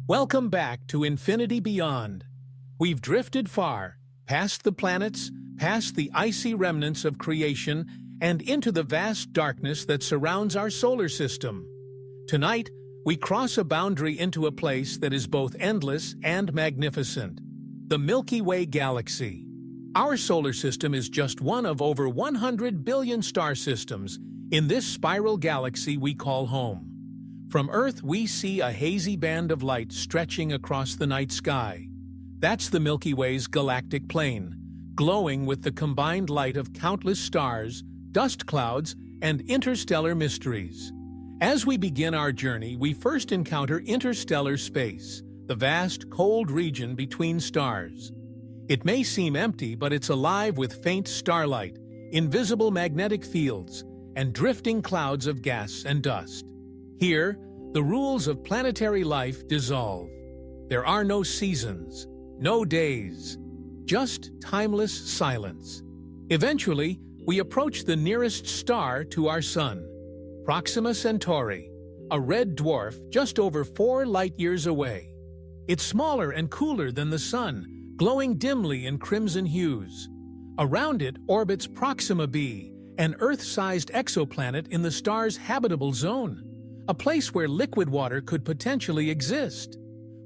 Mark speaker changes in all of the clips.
Speaker 1: Welcome back to Infinity Beyond. We've drifted far, past the planets, past the icy remnants of creation, and into the vast darkness that surrounds our solar system. Tonight, we cross a boundary into a place that is both endless and magnificent: the Milky Way galaxy. Our solar system is just one of over 100 billion star systems in this spiral galaxy we call home. From Earth, we see a hazy band of light stretching across the night sky. That's the Milky Way's galactic plane, glowing with the combined light of countless stars, dust clouds, and interstellar mysteries. As we begin our journey, we first encounter interstellar space, the vast, cold region between stars. It may seem empty, but it's alive with faint starlight, invisible magnetic fields, and drifting clouds of gas and dust. Here, the rules of planetary life dissolve. There are no seasons, no days, just timeless silence. Eventually, we approach the nearest star to our Sun, Proxima Centauri, a red dwarf just over 4 light-years away. It's smaller and cooler than the Sun, glowing dimly in crimson hues. Around it orbits Proxima b, an Earth-sized exoplanet in the star's habitable zone, a place where liquid water could potentially exist.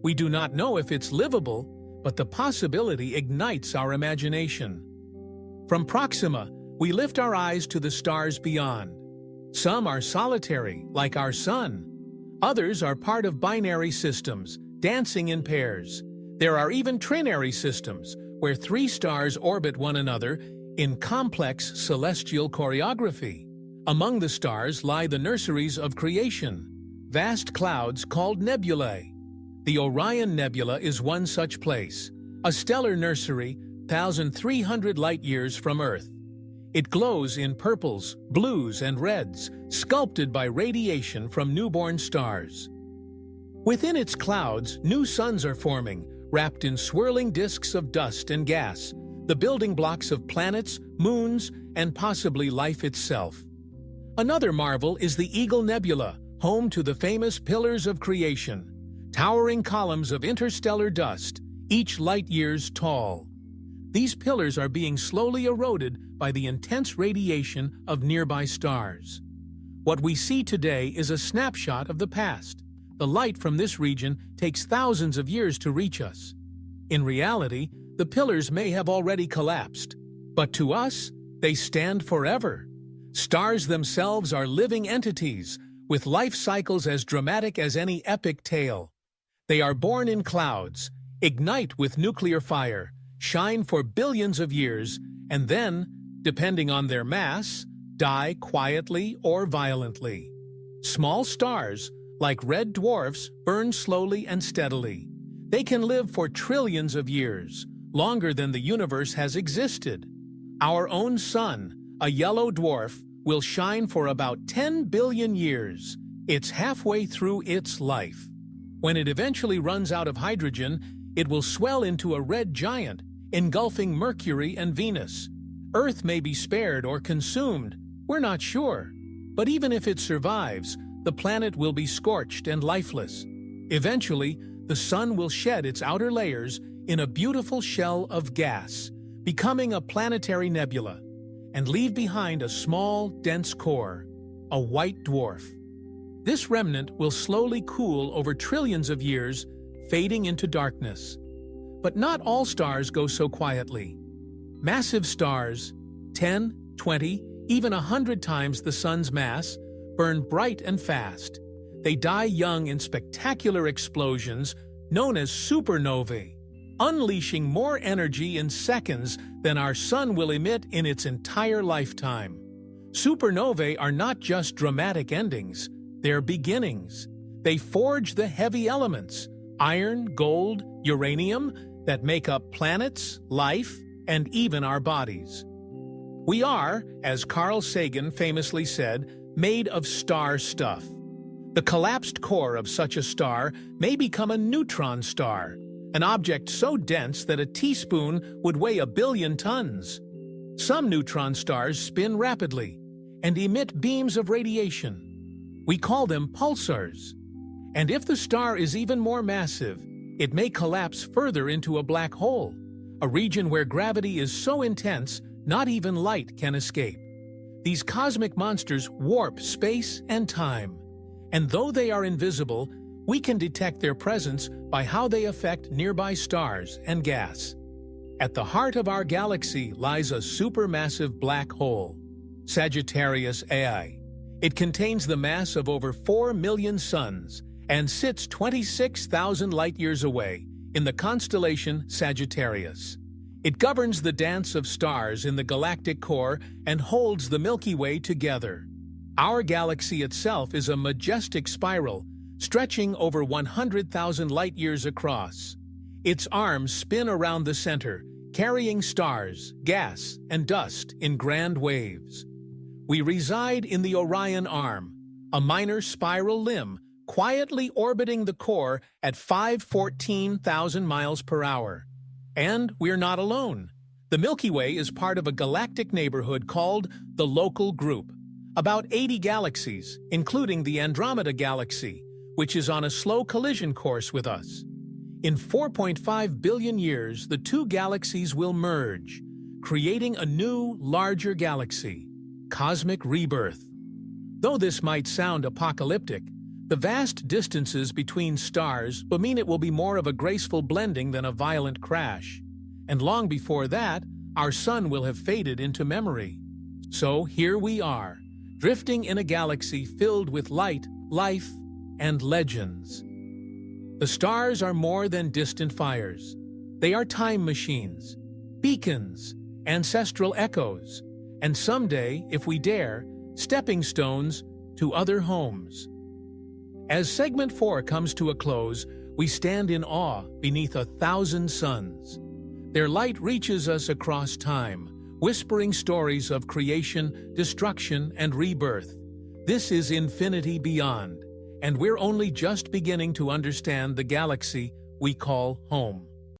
Speaker 1: We do not know if it's livable, but the possibility ignites our imagination. From Proxima, we lift our eyes to the stars beyond. Some are solitary, like our Sun. Others are part of binary systems, dancing in pairs. There are even trinary systems, where 3 stars orbit one another in complex celestial choreography. Among the stars lie the nurseries of creation, vast clouds called nebulae. The Orion Nebula is one such place, a stellar nursery 1,300 light-years from Earth. It glows in purples, blues, and reds, sculpted by radiation from newborn stars. Within its clouds, new suns are forming, wrapped in swirling disks of dust and gas, the building blocks of planets, moons, and possibly life itself. Another marvel is the Eagle Nebula, home to the famous Pillars of Creation, towering columns of interstellar dust, each light-years tall. These pillars are being slowly eroded by the intense radiation of nearby stars. What we see today is a snapshot of the past. The light from this region takes thousands of years to reach us. In reality, the pillars may have already collapsed, but to us, they stand forever. Stars themselves are living entities, with life cycles as dramatic as any epic tale. They are born in clouds, ignite with nuclear fire, shine for billions of years, and then, depending on their mass, die quietly or violently. Small stars, like red dwarfs, burn slowly and steadily. They can live for trillions of years, longer than the universe has existed. Our own Sun, a yellow dwarf, will shine for about 10 billion years. It's halfway through its life. When it eventually runs out of hydrogen, it will swell into a red giant, engulfing Mercury and Venus. Earth may be spared or consumed, we're not sure. But even if it survives, the planet will be scorched and lifeless. Eventually, the Sun will shed its outer layers in a beautiful shell of gas, becoming a planetary nebula, and leave behind a small, dense core, a white dwarf. This remnant will slowly cool over trillions of years, fading into darkness. But not all stars go so quietly. Massive stars, 10, 20, even 100 times the Sun's mass, burn bright and fast. They die young in spectacular explosions known as supernovae, unleashing more energy in seconds than our Sun will emit in its entire lifetime. Supernovae are not just dramatic endings, they're beginnings. They forge the heavy elements, iron, gold, uranium, that make up planets, life, and even our bodies. We are, as Carl Sagan famously said, made of star stuff. The collapsed core of such a star may become a neutron star, an object so dense that a teaspoon would weigh 1 billion tons. Some neutron stars spin rapidly and emit beams of radiation. We call them pulsars. And if the star is even more massive, it may collapse further into a black hole, a region where gravity is so intense not even light can escape. These cosmic monsters warp space and time, and though they are invisible, we can detect their presence by how they affect nearby stars and gas. At the heart of our galaxy lies a supermassive black hole, Sagittarius A. It contains the mass of over 4 million suns and sits 26,000 light-years away in the constellation Sagittarius. It governs the dance of stars in the galactic core and holds the Milky Way together. Our galaxy itself is a majestic spiral, stretching over 100,000 light-years across. Its arms spin around the center, carrying stars, gas, and dust in grand waves. We reside in the Orion Arm, a minor spiral limb quietly orbiting the core at 514,000 miles per hour. And we're not alone. The Milky Way is part of a galactic neighborhood called the Local Group, about 80 galaxies, including the Andromeda Galaxy, which is on a slow collision course with us. In 4.5 billion years, the two galaxies will merge, creating a new, larger galaxy, cosmic rebirth. Though this might sound apocalyptic, the vast distances between stars will mean it will be more of a graceful blending than a violent crash. And long before that, our sun will have faded into memory. So here we are, drifting in a galaxy filled with light, life, and legends. The stars are more than distant fires. They are time machines, beacons, ancestral echoes, and someday, if we dare, stepping stones to other homes. As Segment 4 comes to a close, we stand in awe beneath 1,000 suns. Their light reaches us across time, whispering stories of creation, destruction, and rebirth. This is infinity beyond, and we're only just beginning to understand the galaxy we call home.